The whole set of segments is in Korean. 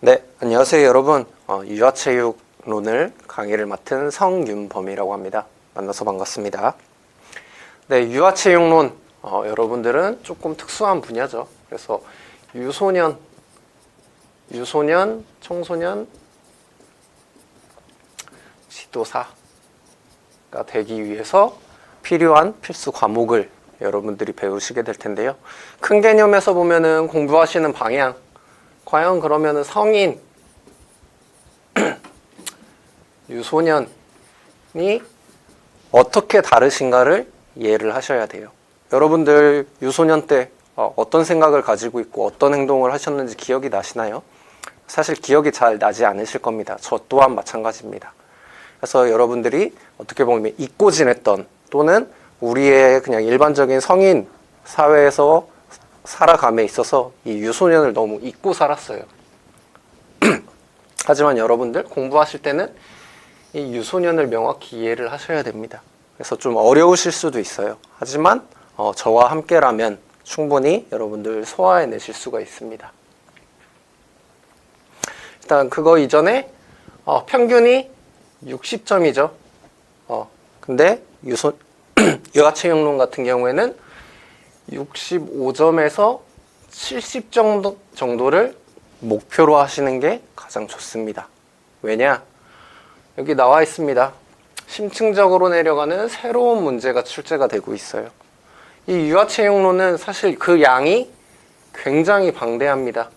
네, 안녕하세요 여러분. 유아체육론을 강의를 맡은 성윤범이라고 합니다. 만나서 반갑습니다. 네, 유아체육론 여러분들은 조금 특수한 분야죠. 그래서 유소년, 청소년 지도사가 되기 위해서 필요한 필수 과목을 여러분들이 배우시게 될 텐데요. 큰 개념에서 보면은 공부하시는 방향, 과연 그러면은 성인, 유소년이 어떻게 다르신가를 이해를 하셔야 돼요. 여러분들 유소년 때 어떤 생각을 가지고 있고 어떤 행동을 하셨는지 기억이 나시나요? 사실 기억이 잘 나지 않으실 겁니다. 저 또한 마찬가지입니다. 그래서 여러분들이 어떻게 보면 잊고 지냈던 또는 우리의 그냥 일반적인 성인 사회에서 살아감에 있어서 이 유소년을 너무 잊고 살았어요. 하지만 여러분들 공부하실 때는 이 유소년을 명확히 이해를 하셔야 됩니다. 그래서 좀 어려우실 수도 있어요. 하지만 저와 함께라면 충분히 여러분들 소화해내실 수가 있습니다. 일단 그거 이전에 평균이 60점이죠. 근데 유아체육론 같은 경우에는 65점에서 70점 정도를 목표로 하시는 게 가장 좋습니다. 왜냐? 여기 나와 있습니다. 심층적으로 내려가는 새로운 문제가 출제가 되고 있어요. 이 유아체육론은 사실 그 양이 굉장히 방대합니다.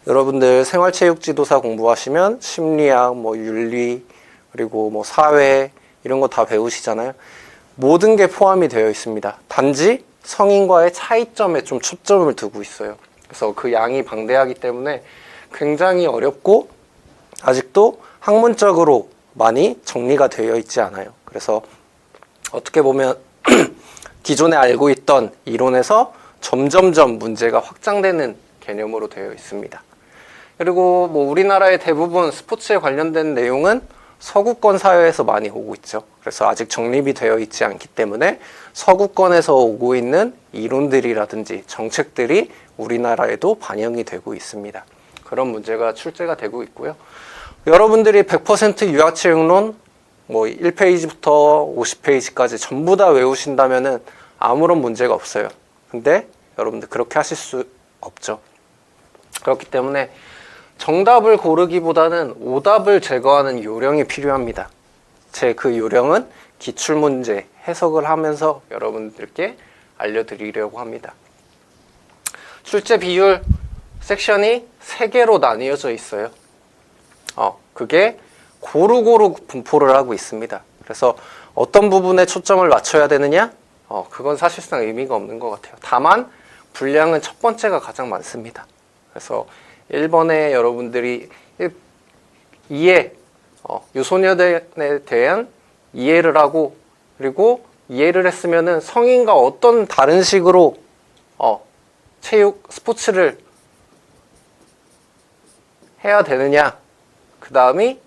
여러분들 생활체육지도사 공부하시면 심리학, 윤리, 그리고 사회 이런 거 다 배우시잖아요. 모든 게 포함이 되어 있습니다. 단지 성인과의 차이점에 좀 초점을 두고 있어요. 그래서 그 양이 방대하기 때문에 굉장히 어렵고 아직도 학문적으로 많이 정리가 되어 있지 않아요. 그래서 어떻게 보면 기존에 알고 있던 이론에서 점점점 문제가 확장되는 개념으로 되어 있습니다. 그리고 우리나라의 대부분 스포츠에 관련된 내용은 서구권 사회에서 많이 오고 있죠. 그래서 아직 정립이 되어 있지 않기 때문에 서구권에서 오고 있는 이론들이라든지 정책들이 우리나라에도 반영이 되고 있습니다. 그런 문제가 출제가 되고 있고요. 여러분들이 100% 유아체육론 1페이지부터 50페이지까지 전부 다 외우신다면은 아무런 문제가 없어요. 근데 여러분들 그렇게 하실 수 없죠. 그렇기 때문에 정답을 고르기보다는 오답을 제거하는 요령이 필요합니다. 제 그 요령은 기출문제 해석을 하면서 여러분들께 알려드리려고 합니다. 출제 비율 섹션이 3개로 나뉘어져 있어요. 그게 고루고루 분포를 하고 있습니다. 그래서 어떤 부분에 초점을 맞춰야 되느냐? 그건 사실상 의미가 없는 것 같아요. 다만 분량은 첫 번째가 가장 많습니다. 그래서 1번에 여러분들이 이해, 유소년에 대한 이해를 하고 그리고 이해를 했으면은 성인과 어떤 다른 식으로 체육, 스포츠를 해야 되느냐 그 다음이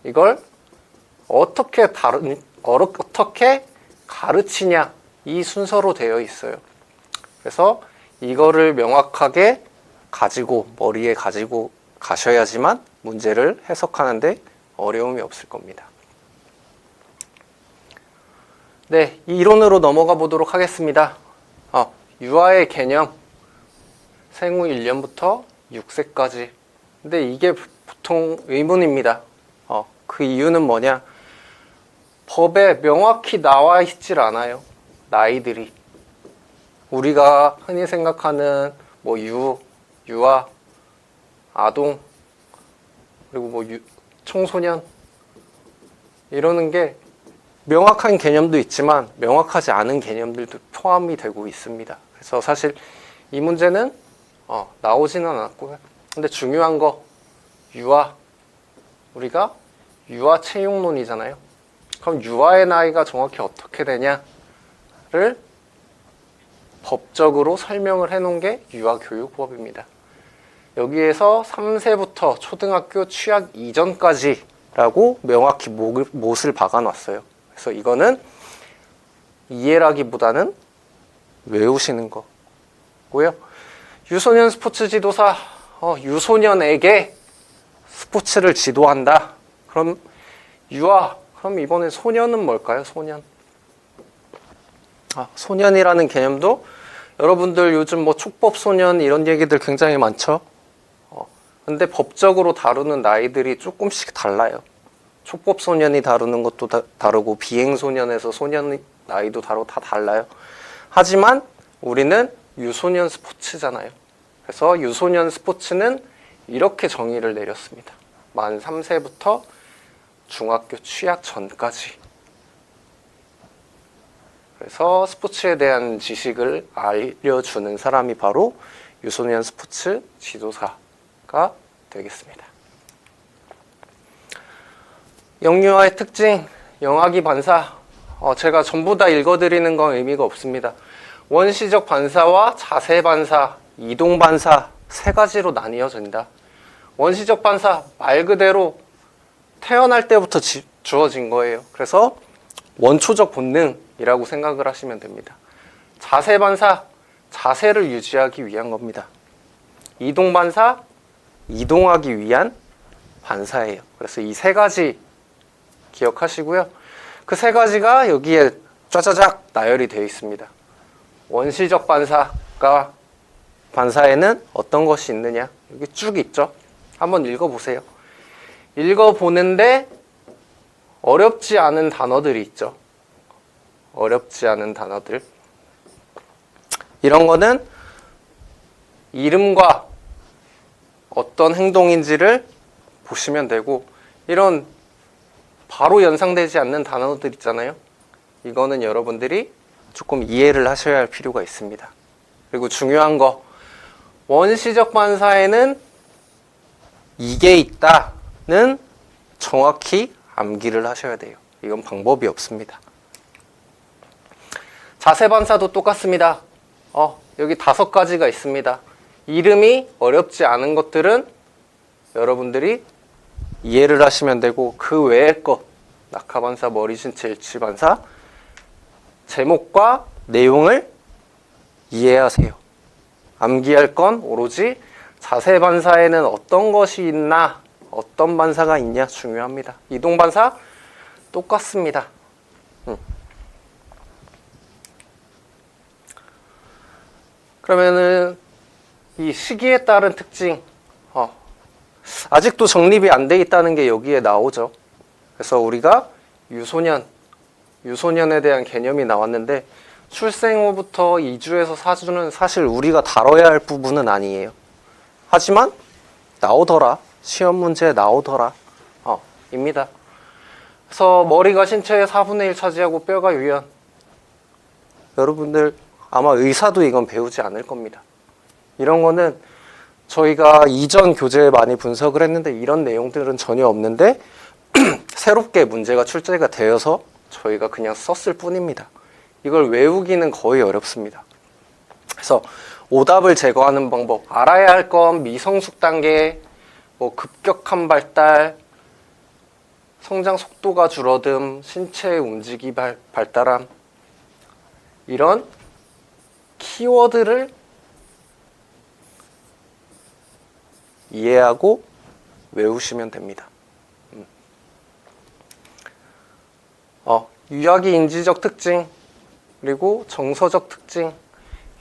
이걸 어떻게 가르치냐 이 순서로 되어 있어요. 그래서 이거를 명확하게 머리에 가지고 가셔야지만 문제를 해석하는데 어려움이 없을 겁니다. 네, 이 이론으로 넘어가 보도록 하겠습니다. 유아의 개념, 생후 1년부터 6세까지. 근데 이게 보통 의문입니다. 그 이유는 뭐냐? 법에 명확히 나와 있질 않아요. 나이들이. 우리가 흔히 생각하는 유아, 아동, 그리고 청소년 이러는 게 명확한 개념도 있지만 명확하지 않은 개념들도 포함이 되고 있습니다. 그래서 사실 이 문제는 나오지는 않았고요. 근데 중요한 거 유아, 우리가 유아 체육론이잖아요. 그럼 유아의 나이가 정확히 어떻게 되냐를 법적으로 설명을 해놓은 게 유아교육법입니다. 여기에서 3세부터 초등학교 취학 이전까지라고 명확히 못을 박아놨어요. 그래서 이거는 이해라기보다는 외우시는 거고요. 유소년 스포츠 지도사 유소년에게 스포츠를 지도한다. 그럼 그럼 이번에 소년은 뭘까요? 소년. 소년이라는 개념도 여러분들 요즘 뭐 촉법 소년 이런 얘기들 굉장히 많죠. 근데 법적으로 다루는 나이들이 조금씩 달라요. 촉법 소년이 다루는 것도 다르고 비행 소년에서 소년 나이도 다 달라요. 하지만 우리는 유소년 스포츠잖아요. 그래서 유소년 스포츠는 이렇게 정의를 내렸습니다. 만 3세부터 중학교 취학 전까지. 그래서 스포츠에 대한 지식을 알려주는 사람이 바로 유소년 스포츠 지도사가 되겠습니다. 영유아의 특징, 영아기 반사. 제가 전부 다 읽어드리는 건 의미가 없습니다. 원시적 반사와 자세 반사, 이동 반사 세 가지로 나뉘어진다. 원시적 반사, 말 그대로 태어날 때부터 주어진 거예요. 그래서 원초적 본능이라고 생각을 하시면 됩니다. 자세 반사, 자세를 유지하기 위한 겁니다. 이동 반사, 이동하기 위한 반사예요. 그래서 이 세 가지 기억하시고요. 그 세 가지가 여기에 짜자작 나열이 되어 있습니다. 원시적 반사에는 어떤 것이 있느냐? 여기 쭉 있죠? 한번 읽어보세요. 읽어보는데 어렵지 않은 단어들이 있죠. 어렵지 않은 단어들. 이런 거는 이름과 어떤 행동인지를 보시면 되고, 이런 바로 연상되지 않는 단어들 있잖아요. 이거는 여러분들이 조금 이해를 하셔야 할 필요가 있습니다. 그리고 중요한 거, 원시적 반사에는 이게 있다는 정확히 암기를 하셔야 돼요. 이건 방법이 없습니다. 자세 반사도 똑같습니다. 여기 5가지가 있습니다. 이름이 어렵지 않은 것들은 여러분들이 이해를 하시면 되고, 그 외의 것, 낙하반사, 머리신체, 일치반사, 제목과 내용을 이해하세요. 암기할 건 오로지 자세 반사에는 어떤 것이 있나, 어떤 반사가 있냐 중요합니다. 이동 반사 똑같습니다. 그러면은 이 시기에 따른 특징, 아직도 정립이 안 돼 있다는 게 여기에 나오죠. 그래서 우리가 유소년에 대한 개념이 나왔는데, 출생 후부터 2주에서 4주는 사실 우리가 다뤄야 할 부분은 아니에요. 하지만 나오더라, 시험 문제에 나오더라, 입니다. 그래서 머리가 신체의 4분의 1 차지하고 뼈가 유연. 여러분들 아마 의사도 이건 배우지 않을 겁니다. 이런 거는 저희가 이전 교재에 많이 분석을 했는데 이런 내용들은 전혀 없는데 새롭게 문제가 출제가 되어서 저희가 그냥 썼을 뿐입니다. 이걸 외우기는 거의 어렵습니다. 그래서 오답을 제거하는 방법, 알아야 할 건 미성숙 단계, 급격한 발달, 성장 속도가 줄어듦, 신체의 움직임 발달함, 이런 키워드를 이해하고 외우시면 됩니다. 유아기 인지적 특징, 그리고 정서적 특징.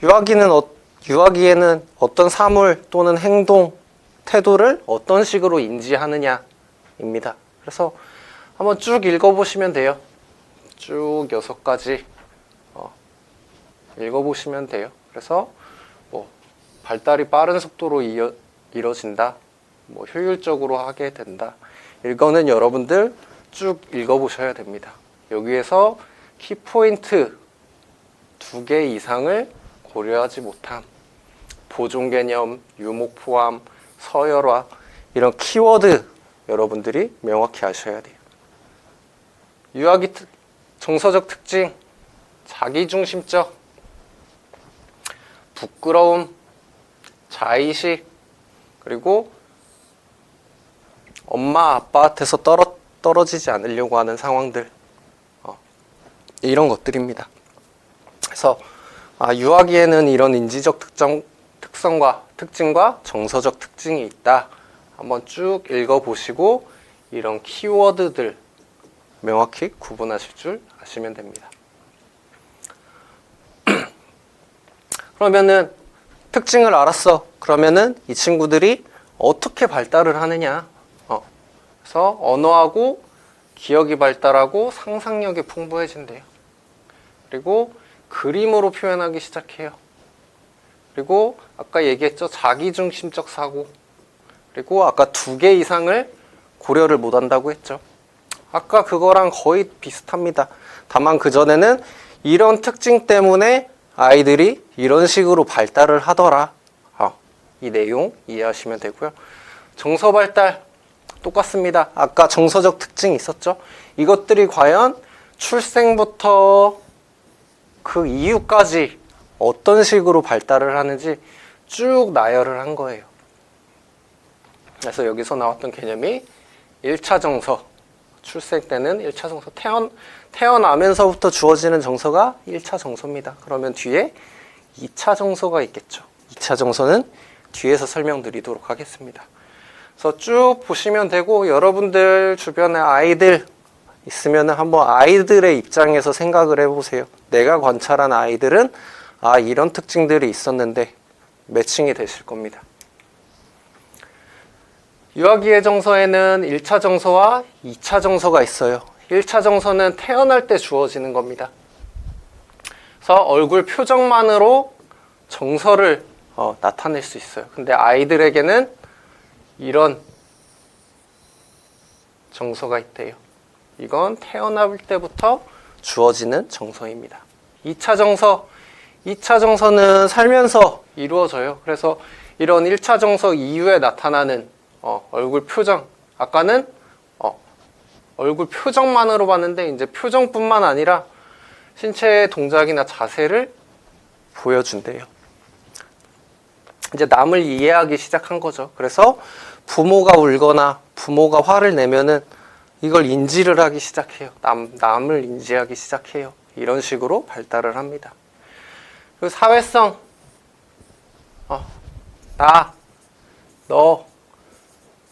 유아기에는 어떤 사물 또는 행동, 태도를 어떤 식으로 인지하느냐입니다. 그래서 한번 쭉 읽어보시면 돼요. 쭉 6가지 읽어보시면 돼요. 그래서 발달이 빠른 속도로 이뤄진다, 효율적으로 하게 된다. 이거는 여러분들 쭉 읽어보셔야 됩니다. 여기에서 키포인트 2개 이상을 고려하지 못함, 보존 개념, 유목 포함, 서열화, 이런 키워드 여러분들이 명확히 아셔야 돼요. 유아기 정서적 특징, 자기중심적, 부끄러움, 자의식, 그리고 엄마 아빠한테서 떨어지지 않으려고 하는 상황들, 이런 것들입니다. 그래서 유아기에는 이런 인지적 특징과 정서적 특징이 있다. 한번 쭉 읽어보시고 이런 키워드들 명확히 구분하실 줄 아시면 됩니다. 그러면은 특징을 알았어. 그러면은 이 친구들이 어떻게 발달을 하느냐. 그래서 언어하고 기억이 발달하고 상상력이 풍부해진대요. 그리고 그림으로 표현하기 시작해요. 그리고 아까 얘기했죠. 자기중심적 사고. 그리고 아까 2개 이상을 고려를 못한다고 했죠. 아까 그거랑 거의 비슷합니다. 다만 그전에는 이런 특징 때문에 아이들이 이런 식으로 발달을 하더라. 이 내용 이해하시면 되고요. 정서 발달 똑같습니다. 아까 정서적 특징이 있었죠. 이것들이 과연 출생부터 그 이후까지 어떤 식으로 발달을 하는지 쭉 나열을 한 거예요. 그래서 여기서 나왔던 개념이 1차 정서, 출생 때는 1차 정서, 태어나면서부터 주어지는 정서가 1차 정서입니다. 그러면 뒤에 2차 정서가 있겠죠. 2차 정서는 뒤에서 설명드리도록 하겠습니다. 그래서 쭉 보시면 되고, 여러분들 주변에 아이들 있으면 한번 아이들의 입장에서 생각을 해보세요. 내가 관찰한 아이들은 이런 특징들이 있었는데 매칭이 되실 겁니다. 유아기의 정서에는 1차 정서와 2차 정서가 있어요. 1차 정서는 태어날 때 주어지는 겁니다. 그래서 얼굴 표정만으로 정서를 나타낼 수 있어요. 근데 아이들에게는 이런 정서가 있대요. 이건 태어날 때부터 주어지는 정서입니다. 2차 정서는 살면서 이루어져요. 그래서 이런 1차 정서 이후에 나타나는 얼굴 표정, 아까는 얼굴 표정만으로 봤는데 이제 표정뿐만 아니라 신체의 동작이나 자세를 보여준대요. 이제 남을 이해하기 시작한 거죠. 그래서 부모가 울거나 부모가 화를 내면은 이걸 인지를 하기 시작해요. 남을 인지하기 시작해요. 이런 식으로 발달을 합니다. 그리고 사회성, 나, 너,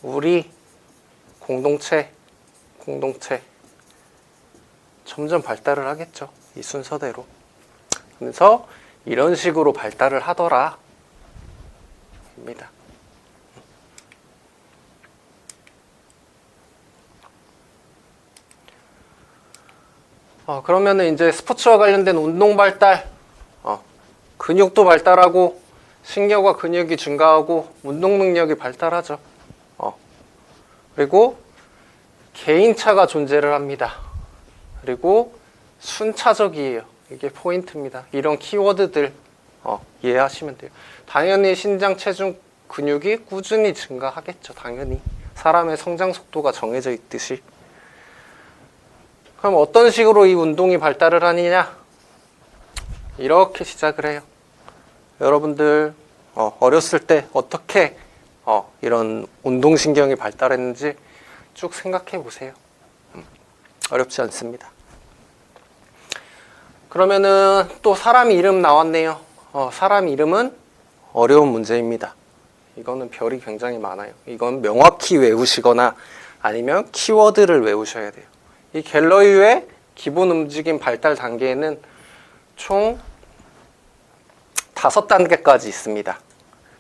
우리, 공동체 점점 발달을 하겠죠. 이 순서대로. 그래서 이런 식으로 발달을 하더라 입니다. 그러면은 이제 스포츠와 관련된 운동 발달, 근육도 발달하고 신경과 근육이 증가하고 운동 능력이 발달하죠. 그리고 개인차가 존재를 합니다. 그리고 순차적이에요. 이게 포인트입니다. 이런 키워드들 이해하시면 돼요. 당연히 신장, 체중, 근육이 꾸준히 증가하겠죠. 당연히 사람의 성장 속도가 정해져 있듯이. 그럼 어떤 식으로 이 운동이 발달을 하느냐? 이렇게 시작을 해요. 여러분들 어렸을 때 어떻게 이런 운동신경이 발달했는지 쭉 생각해 보세요. 어렵지 않습니다. 그러면은 또 사람 이름 나왔네요. 사람 이름은 어려운 문제입니다. 이거는 별이 굉장히 많아요. 이건 명확히 외우시거나 아니면 키워드를 외우셔야 돼요. 이 갤러유의 기본 움직임 발달 단계에는 총 5단계까지 있습니다.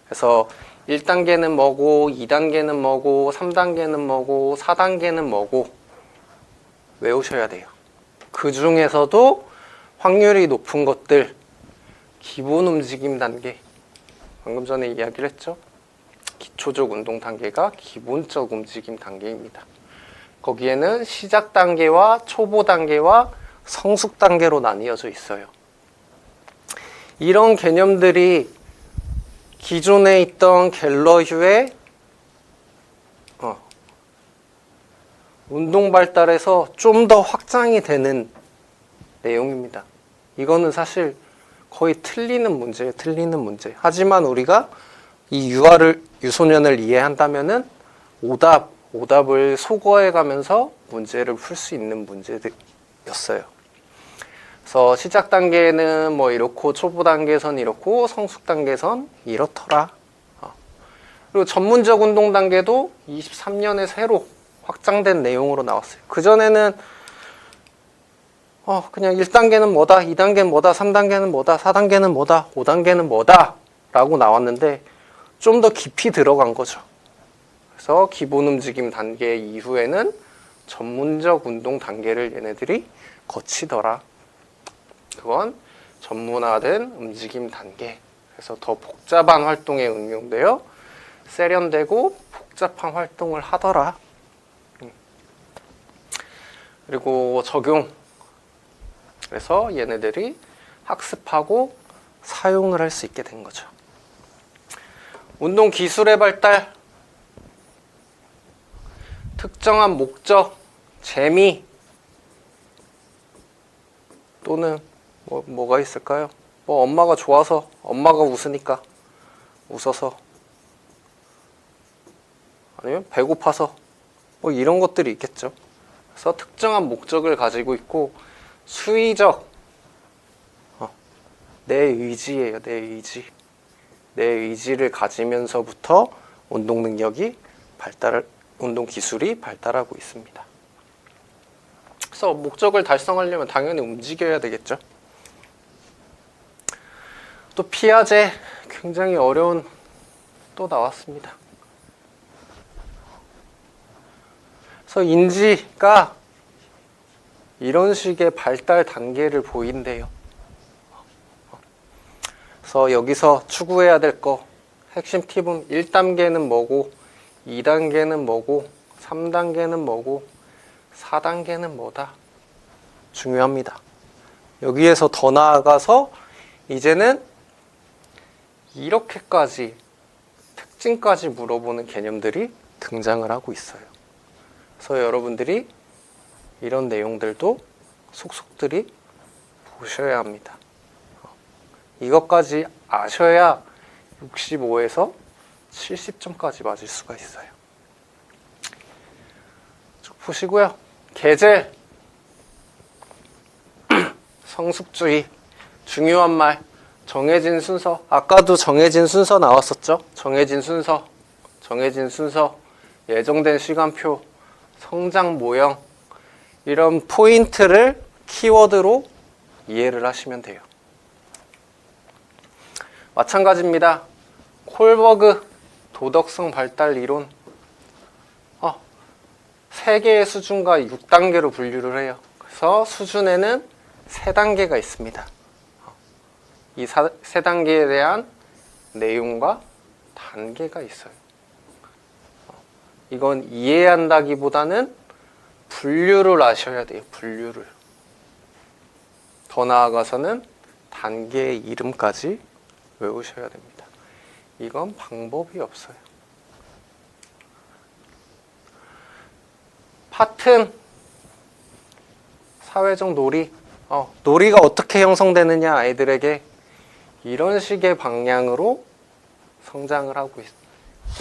그래서 1단계는 뭐고, 2단계는 뭐고, 3단계는 뭐고, 4단계는 뭐고 외우셔야 돼요. 그 중에서도 확률이 높은 것들, 기본 움직임 단계, 방금 전에 이야기를 했죠. 기초적 운동 단계가 기본적 움직임 단계입니다. 거기에는 시작 단계와 초보 단계와 성숙 단계로 나뉘어져 있어요. 이런 개념들이 기존에 있던 갤러유의 운동 발달에서 좀 더 확장이 되는 내용입니다. 이거는 사실 거의 틀리는 문제예요. 틀리는 문제. 하지만 우리가 이 유소년을 이해한다면은 오답을 소거해 가면서 문제를 풀 수 있는 문제였어요. 그래서 시작 단계는 뭐 이렇고 초보 단계선 이렇고 성숙 단계선 이렇더라. 그리고 전문적 운동 단계도 23년에 새로 확장된 내용으로 나왔어요. 그전에는 그냥 1단계는 뭐다, 2단계는 뭐다, 3단계는 뭐다, 4단계는 뭐다, 5단계는 뭐다 라고 나왔는데 좀 더 깊이 들어간 거죠. 그래서 기본 움직임 단계 이후에는 전문적 운동 단계를 얘네들이 거치더라. 그건 전문화된 움직임 단계. 그래서 더 복잡한 활동에 응용되어 세련되고 복잡한 활동을 하더라. 그리고 적용. 그래서 얘네들이 학습하고 사용을 할 수 있게 된 거죠. 운동 기술의 발달, 특정한 목적, 재미 또는 뭐가 있을까요? 엄마가 좋아서, 엄마가 웃으니까 웃어서, 아니면 배고파서 이런 것들이 있겠죠. 그래서 특정한 목적을 가지고 있고 수의적, 내 의지예요. 내 의지. 내 의지를 가지면서부터 운동 능력이 운동 기술이 발달하고 있습니다. 그래서 목적을 달성하려면 당연히 움직여야 되겠죠. 또 피아제, 굉장히 어려운 또 나왔습니다. 그래서 인지가 이런 식의 발달 단계를 보인대요. 그래서 여기서 추구해야 될 거, 핵심 팁은 1단계는 뭐고, 2단계는 뭐고, 3단계는 뭐고, 4단계는 뭐다. 중요합니다. 여기에서 더 나아가서 이제는 이렇게까지 특징까지 물어보는 개념들이 등장을 하고 있어요. 그래서 여러분들이 이런 내용들도 속속들이 보셔야 합니다. 이것까지 아셔야 65에서 70점까지 맞을 수가 있어요. 쭉 보시고요. 계제, 성숙주의, 중요한 말, 정해진 순서. 아까도 정해진 순서 나왔었죠. 정해진 순서, 예정된 시간표, 성장 모형, 이런 포인트를 키워드로 이해를 하시면 돼요. 마찬가지입니다. 콜버그 도덕성 발달 이론, 3개의 수준과 6단계로 분류를 해요. 그래서 수준에는 3단계가 있습니다. 이 3단계에 대한 내용과 단계가 있어요. 이건 이해한다기보다는 분류를 아셔야 돼요. 분류를. 더 나아가서는 단계의 이름까지 외우셔야 됩니다. 이건 방법이 없어요. 파튼, 사회적 놀이. 놀이가 어떻게 형성되느냐, 아이들에게 이런 식의 방향으로 성장을 하고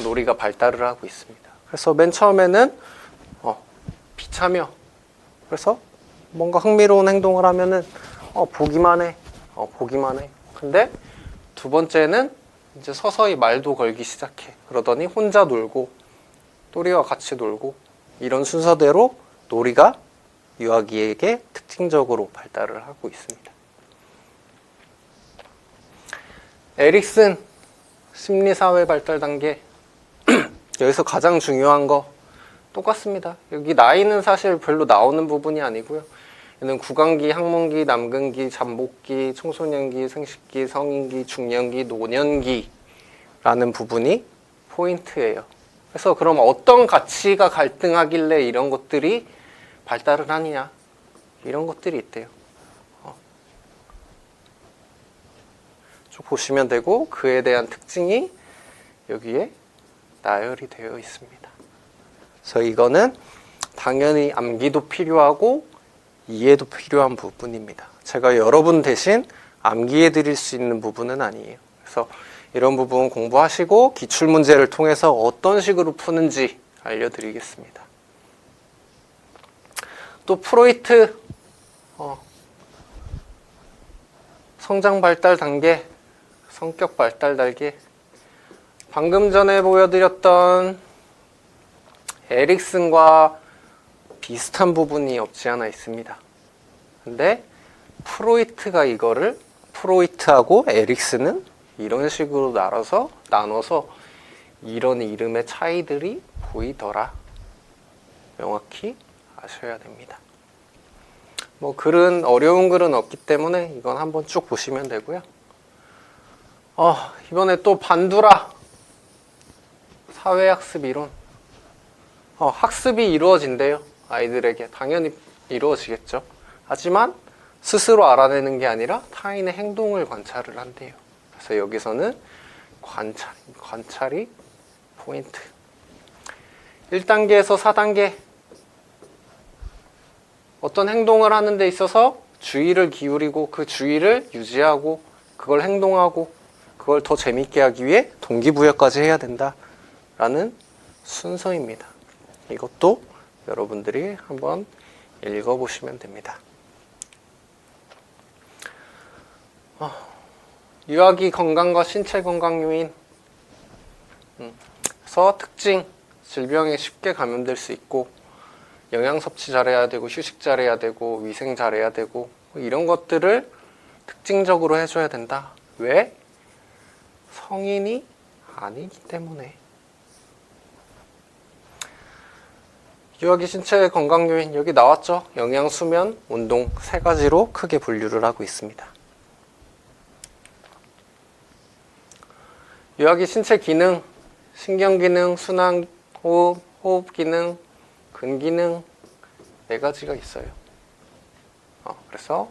놀이가 발달을 하고 있습니다. 그래서 맨 처음에는 비참여. 그래서 뭔가 흥미로운 행동을 하면은 보기만 해. 근데 두 번째는 이제 서서히 말도 걸기 시작해. 그러더니 혼자 놀고 또리와 같이 놀고 이런 순서대로 놀이가 유아기에게 특징적으로 발달을 하고 있습니다. 에릭슨 심리사회 발달 단계. 여기서 가장 중요한 거 똑같습니다. 여기 나이는 사실 별로 나오는 부분이 아니고요. 얘는 구강기, 학문기, 남근기, 잠복기, 청소년기, 생식기, 성인기, 중년기, 노년기라는 부분이 포인트예요. 그래서 그럼 어떤 가치가 갈등하길래 이런 것들이 발달을 하느냐, 이런 것들이 있대요. 쭉 보시면 되고 그에 대한 특징이 여기에 나열이 되어 있습니다. 그래서 이거는 당연히 암기도 필요하고 이해도 필요한 부분입니다. 제가 여러분 대신 암기해 드릴 수 있는 부분은 아니에요. 그래서 이런 부분 공부하시고 기출문제를 통해서 어떤 식으로 푸는지 알려드리겠습니다. 또 프로이트 성장 발달 단계, 성격 발달 단계. 방금 전에 보여드렸던 에릭슨과 비슷한 부분이 없지 않아 있습니다. 근데 프로이트하고 에릭슨은 이런 식으로 나눠서 이런 이름의 차이들이 보이더라. 명확히 아셔야 됩니다. 뭐 어려운 글은 없기 때문에 이건 한번 쭉 보시면 되고요. 이번에 또 반두라 사회학습 이론. 학습이 이루어진대요. 아이들에게 당연히 이루어지겠죠. 하지만 스스로 알아내는 게 아니라 타인의 행동을 관찰을 한대요. 그래서 여기서는 관찰이 포인트. 1단계에서 4단계. 어떤 행동을 하는 데 있어서 주의를 기울이고 그 주의를 유지하고 그걸 행동하고 그걸 더 재밌게 하기 위해 동기부여까지 해야 된다라는 순서입니다. 이것도 여러분들이 한번 읽어보시면 됩니다. 유아기 건강과 신체 건강 요인. 그래서 특징, 질병에 쉽게 감염될 수 있고 영양 섭취 잘해야 되고 휴식 잘해야 되고 위생 잘해야 되고 이런 것들을 특징적으로 해줘야 된다. 왜? 성인이 아니기 때문에. 유아기 신체 건강 요인 여기 나왔죠? 영양, 수면, 운동 3가지로 크게 분류를 하고 있습니다. 유아기 신체 기능, 신경 기능, 순환, 호흡 기능, 근 기능 4가지가 있어요. 그래서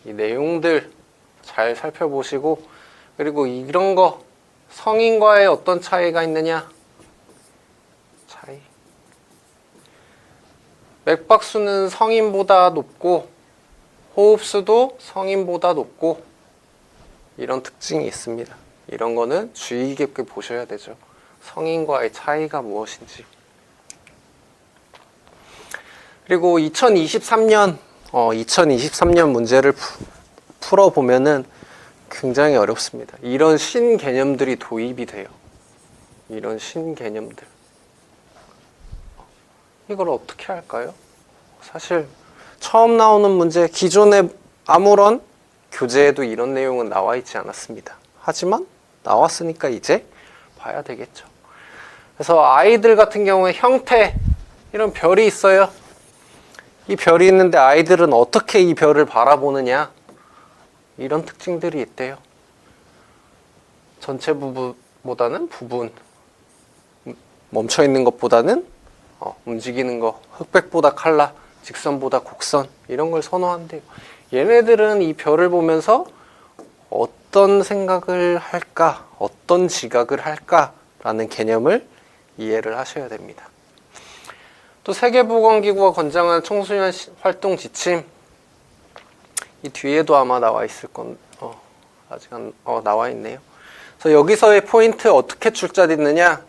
이 내용들 잘 살펴보시고 그리고 이런 거 성인과의 어떤 차이가 있느냐? 맥박수는 성인보다 높고 호흡수도 성인보다 높고 이런 특징이 있습니다. 이런 거는 주의 깊게 보셔야 되죠. 성인과의 차이가 무엇인지. 그리고 2023년 문제를 풀어보면은 굉장히 어렵습니다. 이런 신개념들이 도입이 돼요. 이런 신개념들. 이걸 어떻게 할까요? 사실 처음 나오는 문제, 기존에 아무런 교재에도 이런 내용은 나와 있지 않았습니다. 하지만 나왔으니까 이제 봐야 되겠죠. 그래서 아이들 같은 경우에 형태, 이런 별이 있어요. 이 별이 있는데 아이들은 어떻게 이 별을 바라보느냐, 이런 특징들이 있대요. 전체 부분보다는 부분, 멈춰있는 것보다는 움직이는 거, 흑백보다 칼라, 직선보다 곡선, 이런 걸 선호한대요. 얘네들은 이 별을 보면서 어떤 생각을 할까, 어떤 지각을 할까라는 개념을 이해를 하셔야 됩니다. 또 세계보건기구가 권장한 청소년 활동 지침, 이 뒤에도 아마 나와 있을 아직 나와 있네요. 그래서 여기서의 포인트 어떻게 출자됐느냐?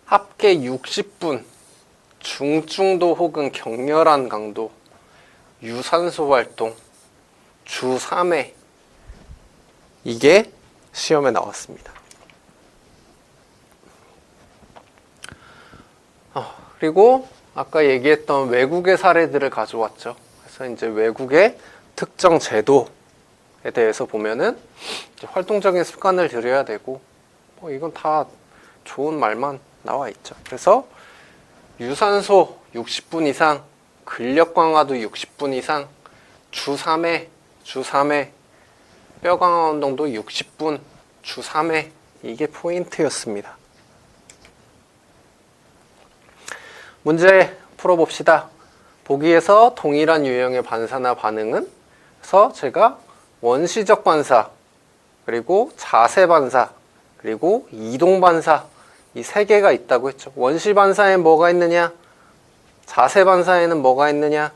합계 60분, 중증도 혹은 격렬한 강도, 유산소 활동, 주 3회, 이게 시험에 나왔습니다. 그리고 아까 얘기했던 외국의 사례들을 가져왔죠. 그래서 이제 외국의 특정 제도에 대해서 보면은 이제 활동적인 습관을 들여야 되고, 이건 다 좋은 말만 나와 있죠. 그래서 유산소 60분 이상, 근력 강화도 60분 이상, 주 3회, 뼈 강화 운동도 60분, 주 3회, 이게 포인트였습니다. 문제 풀어봅시다. 보기에서 동일한 유형의 반사나 반응은, 그래서 제가 원시적 반사, 그리고 자세 반사, 그리고 이동 반사, 이 3개가 있다고 했죠. 원시 반사에는 뭐가 있느냐? 자세 반사에는 뭐가 있느냐?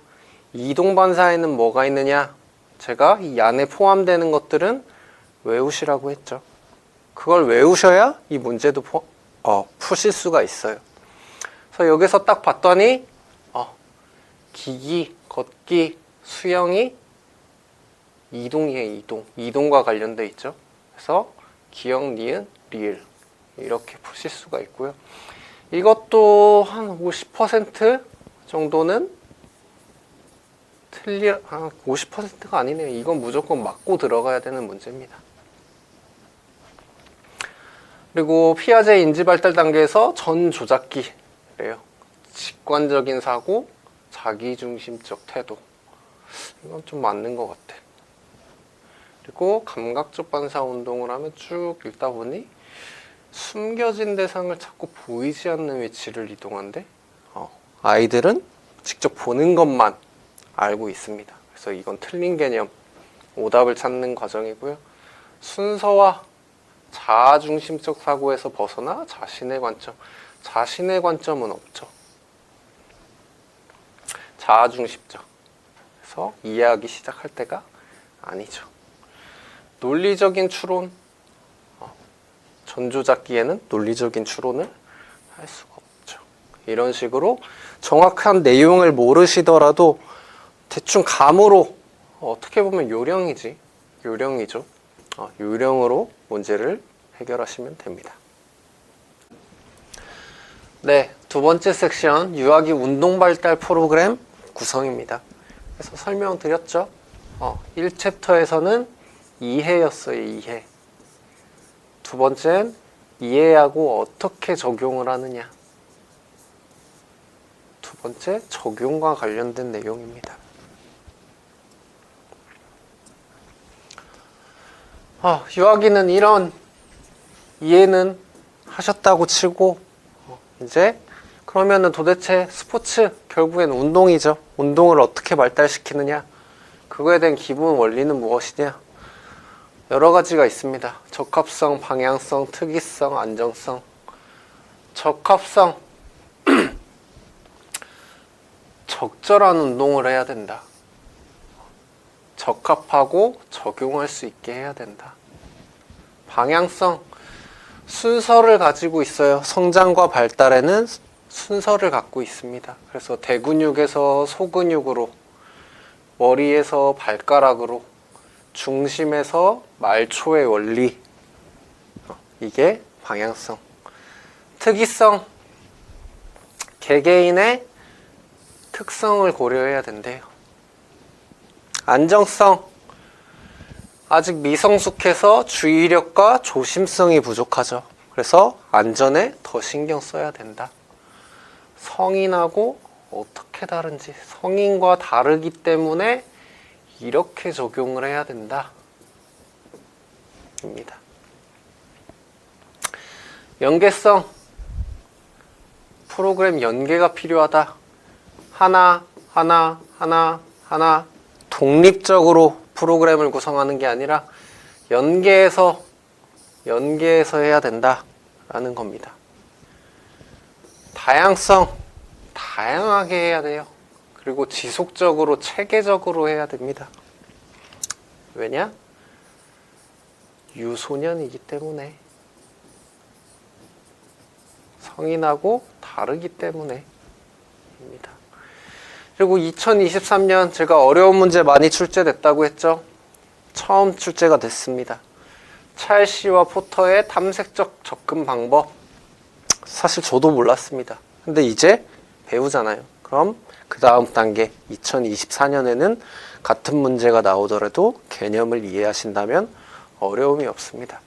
이동 반사에는 뭐가 있느냐? 제가 이 안에 포함되는 것들은 외우시라고 했죠. 그걸 외우셔야 이 문제도 푸실 수가 있어요. 그래서 여기서 딱 봤더니 기기, 걷기, 수영이 이동이에요. 이동과 관련돼 있죠. 그래서 기억, 니은, 리을 이렇게 푸실 수가 있고요. 이것도 한 50% 정도는 50%가 아니네요. 이건 무조건 맞고 들어가야 되는 문제입니다. 그리고 피아제 인지 발달 단계에서 전 조작기래요. 직관적인 사고, 자기중심적 태도. 이건 좀 맞는 것 같아. 그리고 감각적 반사 운동을 하면 쭉 읽다 보니 숨겨진 대상을 자꾸 보이지 않는 위치를 이동한대. 아이들은 직접 보는 것만 알고 있습니다. 그래서 이건 틀린 개념, 오답을 찾는 과정이고요. 순서와 자아중심적 사고에서 벗어나 자신의 관점은 없죠. 자아중심적. 그래서 이해하기 시작할 때가 아니죠. 논리적인 추론, 전조잡기에는 논리적인 추론을 할 수가 없죠. 이런 식으로 정확한 내용을 모르시더라도 대충 감으로 어떻게 보면 요령이죠. 요령으로 문제를 해결하시면 됩니다. 네, 두 번째 섹션 유아기 운동발달 프로그램 구성입니다. 그래서 설명드렸죠. 1챕터에서는 이해였어요. 이해. 두 번째는 이해하고 어떻게 적용을 하느냐. 두 번째, 적용과 관련된 내용입니다. 유아기는 이런 이해는 하셨다고 치고 이제 그러면은 도대체 스포츠 결국엔 운동이죠. 운동을 어떻게 발달시키느냐. 그거에 대한 기본 원리는 무엇이냐. 여러 가지가 있습니다. 적합성, 방향성, 특이성, 안정성. 적합성. 적절한 운동을 해야 된다. 적합하고 적용할 수 있게 해야 된다. 방향성. 순서를 가지고 있어요. 성장과 발달에는 순서를 갖고 있습니다. 그래서 대근육에서 소근육으로, 머리에서 발가락으로, 중심에서 말초의 원리. 이게 방향성. 특이성. 개개인의 특성을 고려해야 된대요. 안정성. 아직 미성숙해서 주의력과 조심성이 부족하죠. 그래서 안전에 더 신경 써야 된다. 성인하고 어떻게 다른지, 성인과 다르기 때문에 이렇게 적용을 해야 된다. 입니다. 연계성. 프로그램 연계가 필요하다. 하나 독립적으로 프로그램을 구성하는 게 아니라 연계해서 해야 된다라는 겁니다. 다양성. 다양하게 해야 돼요. 그리고 지속적으로 체계적으로 해야 됩니다. 왜냐? 유소년이기 때문에. 성인하고 다르기 때문에 입니다. 그리고 2023년 제가 어려운 문제 많이 출제됐다고 했죠. 처음 출제가 됐습니다. 찰시와 포터의 탐색적 접근 방법. 사실 저도 몰랐습니다. 근데 이제 배우잖아요. 그럼 그 다음 단계 2024년에는 같은 문제가 나오더라도 개념을 이해하신다면 어려움이 없습니다.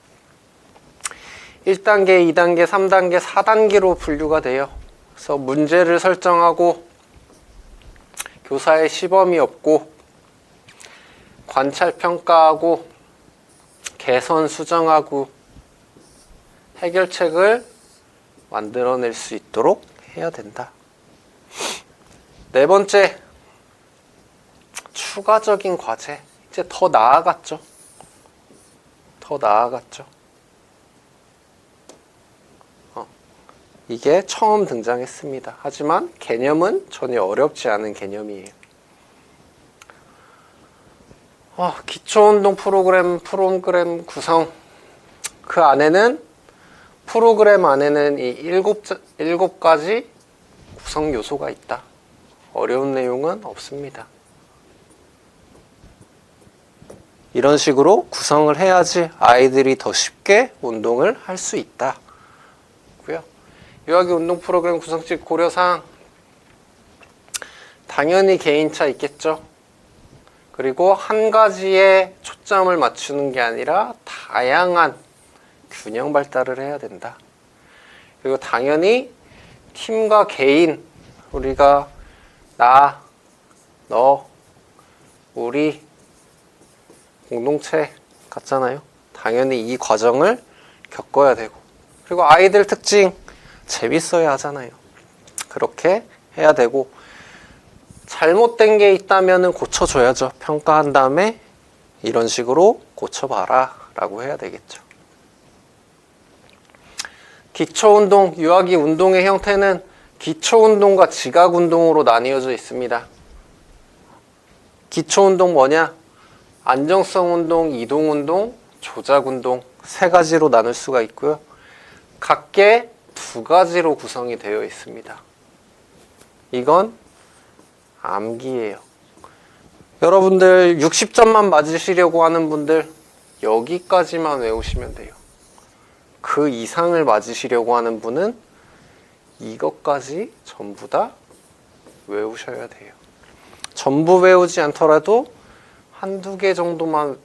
1단계, 2단계, 3단계, 4단계로 분류가 돼요. 그래서 문제를 설정하고 교사의 시범이 없고 관찰 평가하고 개선 수정하고 해결책을 만들어낼 수 있도록 해야 된다. 네 번째, 추가적인 과제. 이제 더 나아갔죠. 이게 처음 등장했습니다. 하지만 개념은 전혀 어렵지 않은 개념이에요. 기초운동 프로그램 구성. 그 안에는 프로그램 안에는 이 7가지 구성 요소가 있다. 어려운 내용은 없습니다. 이런 식으로 구성을 해야지 아이들이 더 쉽게 운동을 할 수 있다. 유아기 운동 프로그램 구성식 고려사항, 당연히 개인차 있겠죠. 그리고 한 가지에 초점을 맞추는 게 아니라 다양한 균형 발달을 해야 된다. 그리고 당연히 팀과 개인, 우리가 나, 너, 우리 공동체 같잖아요. 당연히 이 과정을 겪어야 되고, 그리고 아이들 특징 재밌어야 하잖아요. 그렇게 해야 되고, 잘못된 게 있다면 고쳐줘야죠. 평가한 다음에 이런 식으로 고쳐봐라 라고 해야 되겠죠. 기초운동, 유아기 운동의 형태는 기초운동과 지각운동으로 나뉘어져 있습니다. 기초운동 뭐냐? 안정성 운동, 이동운동, 조작운동 세 가지로 나눌 수가 있고요. 각계 두 가지로 구성이 되어 있습니다. 이건 암기예요. 여러분들 60점만 맞으시려고 하는 분들 여기까지만 외우시면 돼요. 그 이상을 맞으시려고 하는 분은 이것까지 전부 다 외우셔야 돼요. 전부 외우지 않더라도 한두 개 정도만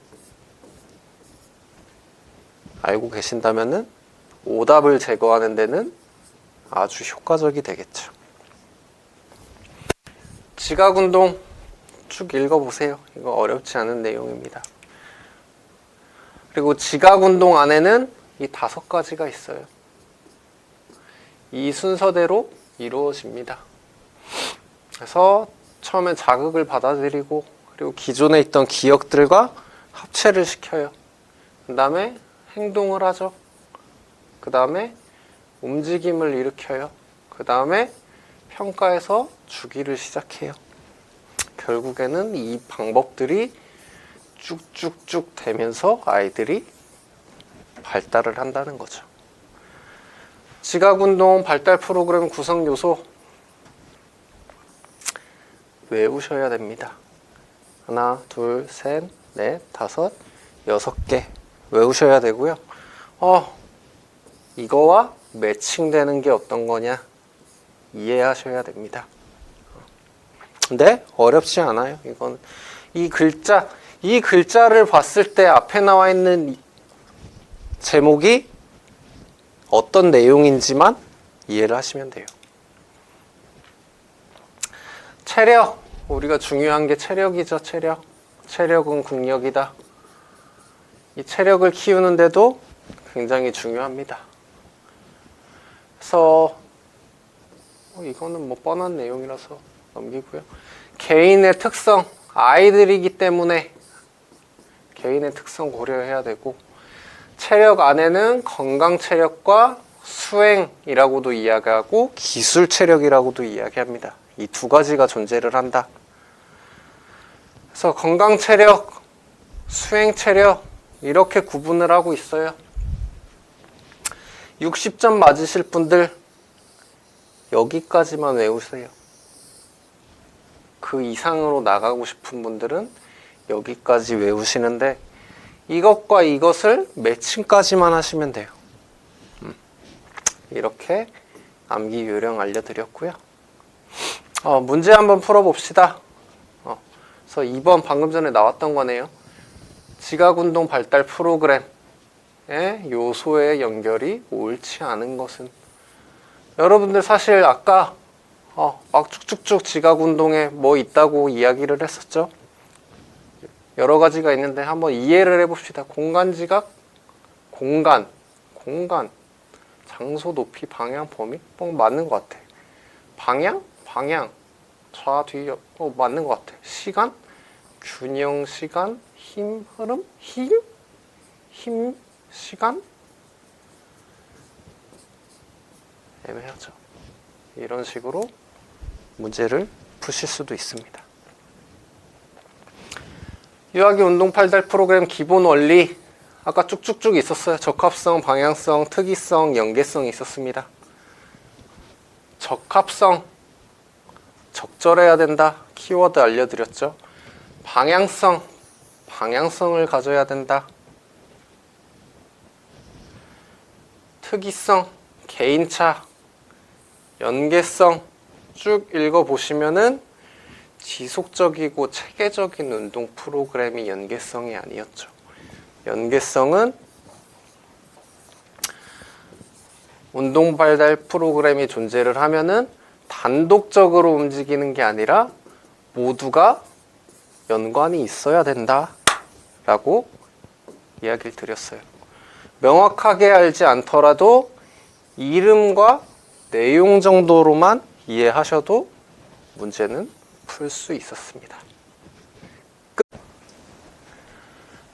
알고 계신다면은 오답을 제거하는 데는 아주 효과적이 되겠죠. 지각운동 쭉 읽어보세요. 이거 어렵지 않은 내용입니다. 그리고 지각운동 안에는 이 5가지가 있어요. 이 순서대로 이루어집니다. 그래서 처음엔 자극을 받아들이고, 그리고 기존에 있던 기억들과 합체를 시켜요. 그 다음에 행동을 하죠. 그 다음에 움직임을 일으켜요. 그 다음에 평가해서 주기를 시작해요. 결국에는 이 방법들이 쭉쭉쭉 되면서 아이들이 발달을 한다는 거죠. 지각운동 발달 프로그램 구성 요소 외우셔야 됩니다. 하나, 둘, 셋, 넷, 다섯, 6개 외우셔야 되고요. 이거와 매칭되는 게 어떤 거냐 이해하셔야 됩니다. 근데 어렵지 않아요. 이건 이 글자를 봤을 때 앞에 나와 있는 제목이 어떤 내용인지만 이해를 하시면 돼요. 체력, 우리가 중요한 게 체력이죠. 체력은 국력이다. 이 체력을 키우는데도 굉장히 중요합니다. 그래서 이거는 뭐 뻔한 내용이라서 넘기고요. 개인의 특성, 아이들이기 때문에 개인의 특성 고려해야 되고, 체력 안에는 건강 체력과 수행이라고도 이야기하고 기술 체력이라고도 이야기합니다. 이 2가지가 존재를 한다. 그래서 건강 체력, 수행 체력 이렇게 구분을 하고 있어요. 60점 맞으실 분들 여기까지만 외우세요. 그 이상으로 나가고 싶은 분들은 여기까지 외우시는데, 이것과 이것을 매칭까지만 하시면 돼요. 이렇게 암기 요령 알려드렸고요. 문제 한번 풀어봅시다. 그래서 2번 방금 전에 나왔던 거네요. 지각운동 발달 프로그램의 요소의 연결이 옳지 않은 것은? 여러분들 사실 아까 막 쭉쭉쭉 지각운동에 뭐 있다고 이야기를 했었죠. 여러 가지가 있는데 한번 이해를 해봅시다. 공간지각, 공간, 장소, 높이, 방향, 범위 맞는 것 같아. 방향, 좌, 뒤, 맞는 것 같아. 시간, 균형, 시간, 힘, 흐름, 힘, 시간 애매하죠. 이런 식으로 문제를 푸실 수도 있습니다. 유아기 운동 발달 프로그램 기본 원리 아까 쭉쭉쭉 있었어요. 적합성, 방향성, 특이성, 연계성이 있었습니다. 적합성, 적절해야 된다. 키워드 알려드렸죠. 방향성, 방향성을 가져야 된다. 특이성, 개인차, 연계성 쭉 읽어보시면은 지속적이고 체계적인 운동 프로그램이 연계성이 아니었죠. 연계성은 운동 발달 프로그램이 존재를 하면은 단독적으로 움직이는 게 아니라 모두가 연관이 있어야 된다 라고 이야기를 드렸어요. 명확하게 알지 않더라도 이름과 내용 정도로만 이해하셔도 문제는 풀 수 있었습니다. 끝.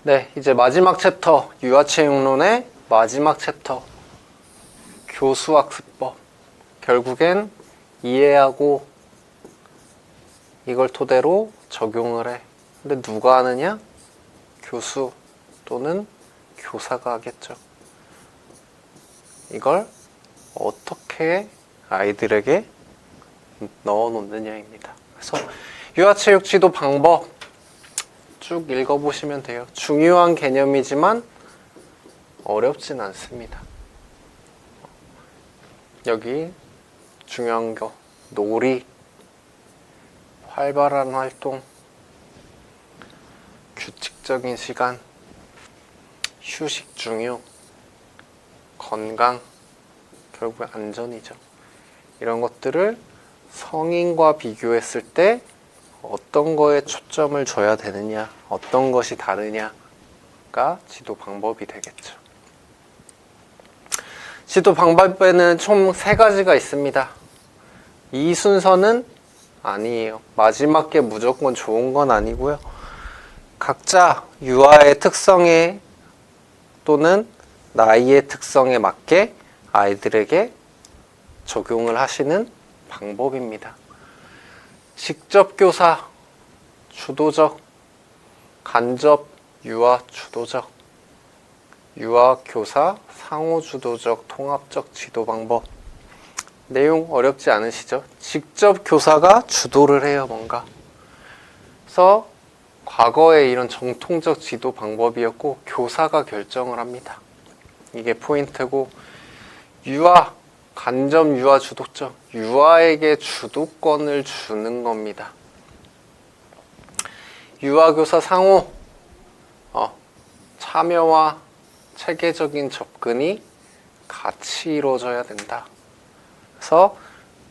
네, 이제 마지막 챕터, 유아체육론의 마지막 챕터, 교수학습법. 결국엔 이해하고 이걸 토대로 적용을 해. 근데 누가 하느냐? 교수 또는 교사가 하겠죠. 이걸 어떻게 아이들에게 넣어 놓느냐입니다. 그래서 유아체육 지도 방법 쭉 읽어보시면 돼요. 중요한 개념이지만 어렵진 않습니다. 여기 중요한 거, 놀이, 활발한 활동, 규칙적인 시간, 휴식 중요, 건강, 결국에 안전이죠. 이런 것들을 성인과 비교했을 때 어떤 거에 초점을 줘야 되느냐, 어떤 것이 다르냐가 지도 방법이 되겠죠. 지도 방법에는 총 3가지가 있습니다. 이 순서는 아니에요. 마지막 게 무조건 좋은 건 아니고요. 각자 유아의 특성에 또는 나이의 특성에 맞게 아이들에게 적용을 하시는 방법입니다. 직접 교사, 주도적, 간접, 유아, 주도적, 유아, 교사, 상호 주도적, 통합적 지도 방법. 내용 어렵지 않으시죠? 직접 교사가 주도를 해요, 뭔가. 그래서 과거에 이런 정통적 지도 방법이었고 교사가 결정을 합니다. 이게 포인트고, 유아, 간접 유아 주도적, 유아에게 주도권을 주는 겁니다. 유아교사 상호, 참여와 체계적인 접근이 같이 이루어져야 된다. 그래서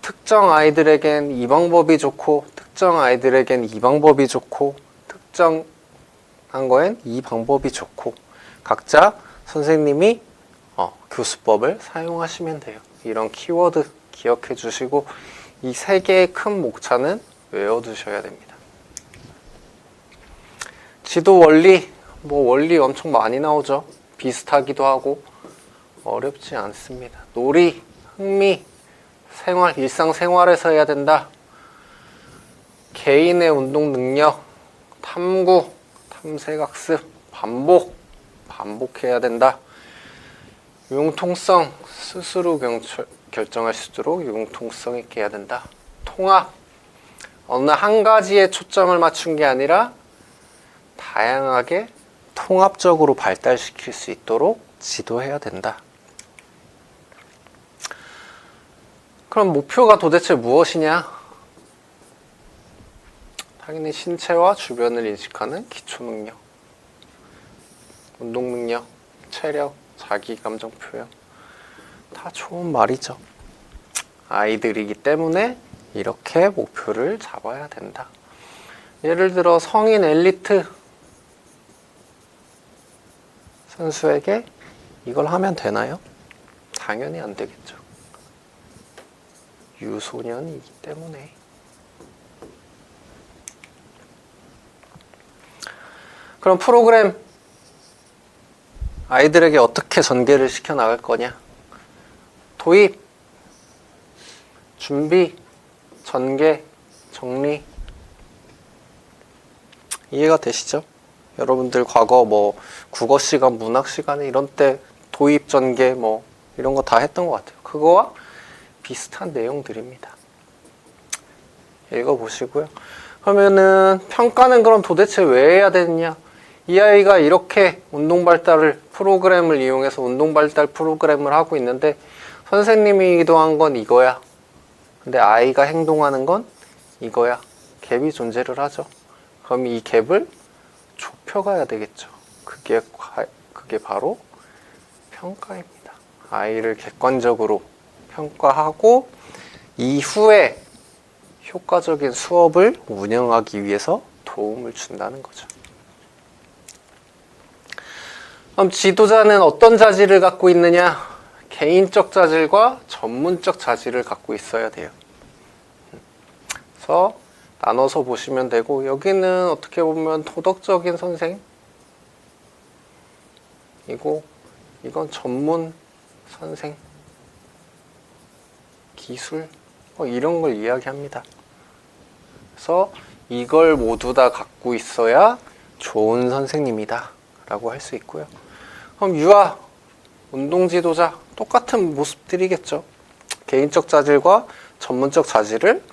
특정 아이들에겐 이 방법이 좋고, 특정 아이들에겐 이 방법이 좋고, 특정한 거엔 이 방법이 좋고, 각자 선생님이 교수법을 사용하시면 돼요. 이런 키워드 기억해 주시고 이 3개의 큰 목차는 외워두셔야 됩니다. 지도 원리, 원리 엄청 많이 나오죠. 비슷하기도 하고 어렵지 않습니다. 놀이, 흥미, 생활, 일상생활에서 해야 된다. 개인의 운동 능력, 탐구, 탐색학습, 반복해야 된다. 융통성, 스스로 결정할 수 있도록 융통성 있게 해야 된다. 통합, 어느 한 가지에 초점을 맞춘 게 아니라 다양하게 통합적으로 발달시킬 수 있도록 지도해야 된다. 그럼 목표가 도대체 무엇이냐? 당연히 신체와 주변을 인식하는 기초 능력, 운동 능력, 체력, 자기 감정 표현, 다 좋은 말이죠. 아이들이기 때문에 이렇게 목표를 잡아야 된다. 예를 들어 성인 엘리트 선수에게 이걸 하면 되나요? 당연히 안 되겠죠. 유소년이기 때문에. 그럼 프로그램 아이들에게 어떻게 전개를 시켜 나갈 거냐? 도입, 준비, 전개, 정리. 이해가 되시죠? 여러분들 과거 국어 시간, 문학 시간에 이런 때 도입, 전개 이런 거 다 했던 것 같아요. 그거와 비슷한 내용들입니다. 읽어보시고요. 그러면은 평가는 그럼 도대체 왜 해야 되느냐? 이 아이가 이렇게 프로그램을 이용해서 운동 발달 프로그램을 하고 있는데 선생님이 이동한 건 이거야. 근데 아이가 행동하는 건 이거야. 갭이 존재를 하죠. 그럼 이 갭을 좁혀가야 되겠죠. 그게 바로 평가입니다. 아이를 객관적으로 평가하고 이후에 효과적인 수업을 운영하기 위해서 도움을 준다는 거죠. 그럼 지도자는 어떤 자질을 갖고 있느냐? 개인적 자질과 전문적 자질을 갖고 있어야 돼요. 그래서 나눠서 보시면 되고, 여기는 어떻게 보면 도덕적인 선생이고, 이건 전문 선생, 기술, 이런 걸 이야기합니다. 그래서 이걸 모두 다 갖고 있어야 좋은 선생님이다 라고 할 수 있고요. 그럼 유아, 운동지도자 똑같은 모습들이겠죠. 개인적 자질과 전문적 자질을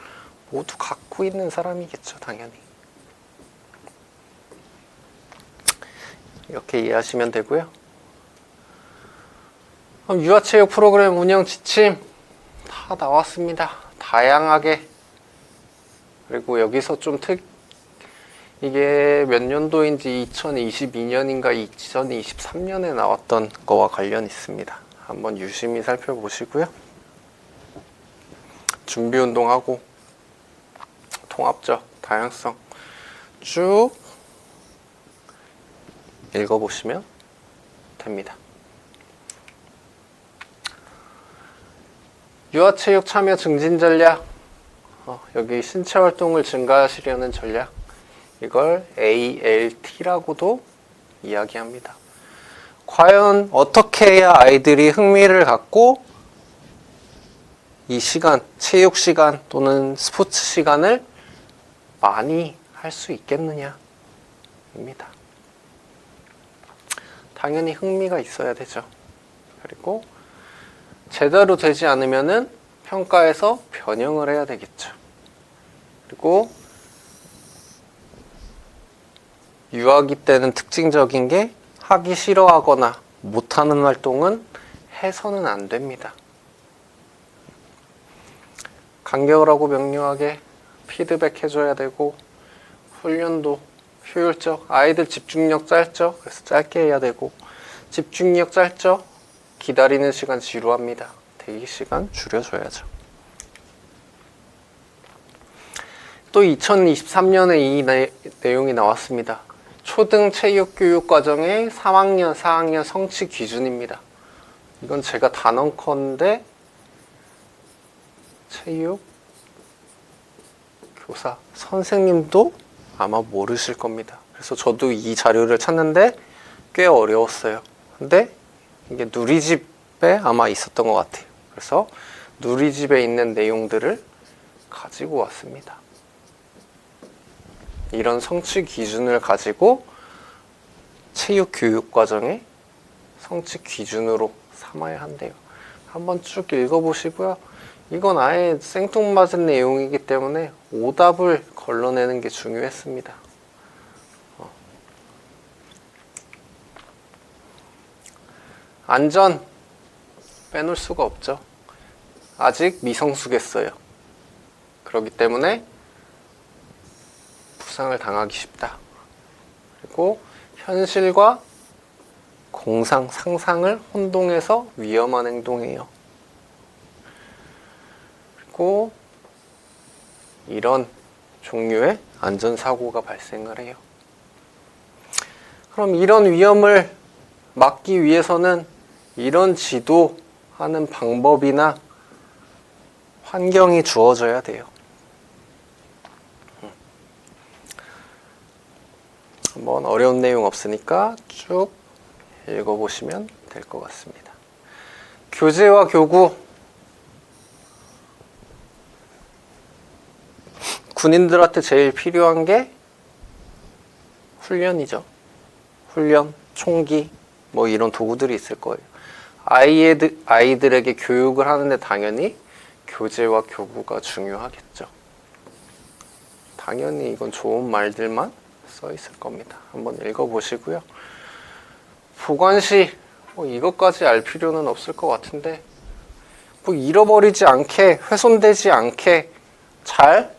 모두 갖고 있는 사람이겠죠, 당연히. 이렇게 이해하시면 되고요. 그럼 유아체육 프로그램 운영 지침 다 나왔습니다. 다양하게. 그리고 여기서 좀 이게 몇 년도인지 2022년인가 2023년에 나왔던 거와 관련 있습니다. 한번 유심히 살펴보시고요. 준비 운동하고 통합적, 다양성 쭉 읽어보시면 됩니다. 유아체육 참여 증진 전략, 여기 신체 활동을 증가하시려는 전략, 이걸 ALT라고도 이야기합니다. 과연 어떻게 해야 아이들이 흥미를 갖고 이 시간, 체육 시간 또는 스포츠 시간을 많이 할 수 있겠느냐 입니다. 당연히 흥미가 있어야 되죠. 그리고 제대로 되지 않으면은 평가에서 변형을 해야 되겠죠. 그리고 유아기 때는 특징적인 게 하기 싫어하거나 못하는 활동은 해서는 안 됩니다. 간결하고 명료하게 피드백 해줘야 되고, 훈련도 효율적, 아이들 집중력 짧죠? 그래서 짧게 해야 되고, 집중력 짧죠? 기다리는 시간 지루합니다. 대기 시간 줄여줘야죠. 또 2023년에 이 내용이 나왔습니다. 초등 체육교육과정의 3학년, 4학년 성취 기준입니다. 이건 제가 단언컨대 체육 교사 선생님도 아마 모르실 겁니다. 그래서 저도 이 자료를 찾는데 꽤 어려웠어요. 근데 이게 누리집에 아마 있었던 것 같아요. 그래서 누리집에 있는 내용들을 가지고 왔습니다. 이런 성취 기준을 가지고 체육 교육 과정의 성취 기준으로 삼아야 한대요. 한번 쭉 읽어보시고요. 이건 아예 생뚱맞은 내용이기 때문에 오답을 걸러내는 게 중요했습니다. 안전 빼놓을 수가 없죠. 아직 미성숙했어요. 그렇기 때문에 부상을 당하기 쉽다. 그리고 현실과 상상을 혼동해서 위험한 행동이에요. 그리고 이런 종류의 안전사고가 발생을 해요. 그럼 이런 위험을 막기 위해서는 이런 지도하는 방법이나 환경이 주어져야 돼요. 한번 어려운 내용 없으니까 쭉 읽어보시면 될 것 같습니다. 교재와 교구, 군인들한테 제일 필요한 게 훈련이죠. 훈련, 총기, 뭐 이런 도구들이 있을 거예요. 아이들에게 교육을 하는데 당연히 교재와 교구가 중요하겠죠. 당연히 이건 좋은 말들만 써 있을 겁니다. 한번 읽어보시고요. 보관시 이것까지 알 필요는 없을 것 같은데 뭐 잃어버리지 않게 훼손되지 않게 잘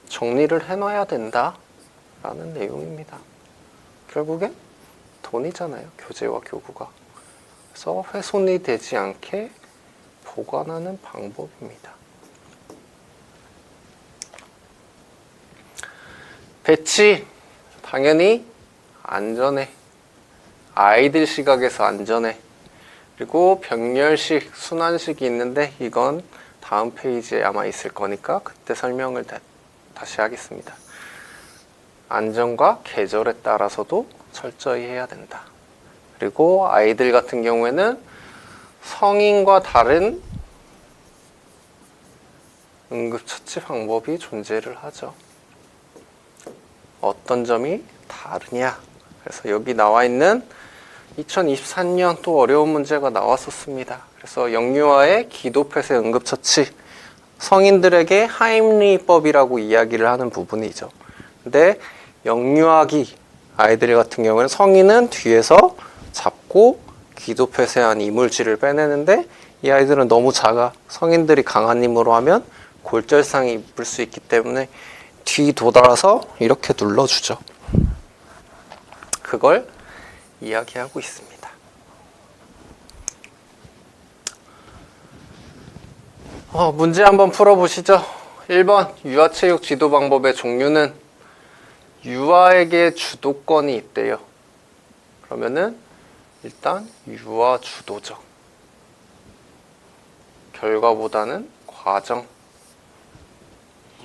정리를 해놔야 된다 라는 내용입니다. 결국엔 돈이잖아요. 교재와 교구가. 그래서 훼손이 되지 않게 보관하는 방법입니다. 배치 당연히 안전해. 아이들 시각에서 안전해. 그리고 병렬식, 순환식이 있는데 이건 다음 페이지에 아마 있을 거니까 그때 설명을 다시 하겠습니다. 안전과 계절에 따라서도 철저히 해야 된다. 그리고 아이들 같은 경우에는 성인과 다른 응급처치 방법이 존재를 하죠. 어떤 점이 다르냐? 그래서 여기 나와 있는 2024년 또 어려운 문제가 나왔었습니다. 그래서 영유아의 기도폐쇄 응급처치, 성인들에게 하임리법이라고 이야기를 하는 부분이죠. 근데 영유아기 아이들 같은 경우는 성인은 뒤에서 잡고 기도폐쇄한 이물질을 빼내는데 이 아이들은 너무 작아. 성인들이 강한 힘으로 하면 골절상이 입을 수 있기 때문에 뒤 돌아서 이렇게 눌러주죠. 그걸 이야기하고 있습니다. 문제 한번 풀어보시죠. 1번 유아체육 지도 방법의 종류는 유아에게 주도권이 있대요. 그러면은 일단 유아 주도적, 결과보다는 과정,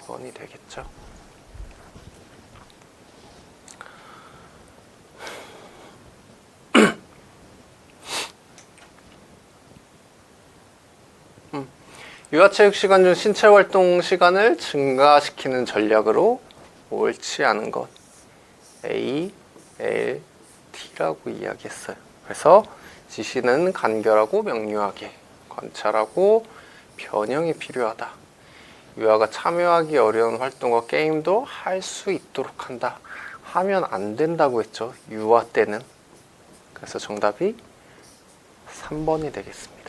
2번이 되겠죠. 유아체육 시간 중 신체활동 시간을 증가시키는 전략으로 옳지 않은 것 A, L, T라고 이야기했어요. 그래서 지시는 간결하고 명료하게 관찰하고 변형이 필요하다. 유아가 참여하기 어려운 활동과 게임도 할 수 있도록 한다. 하면 안 된다고 했죠. 유아 때는. 그래서 정답이 3번이 되겠습니다.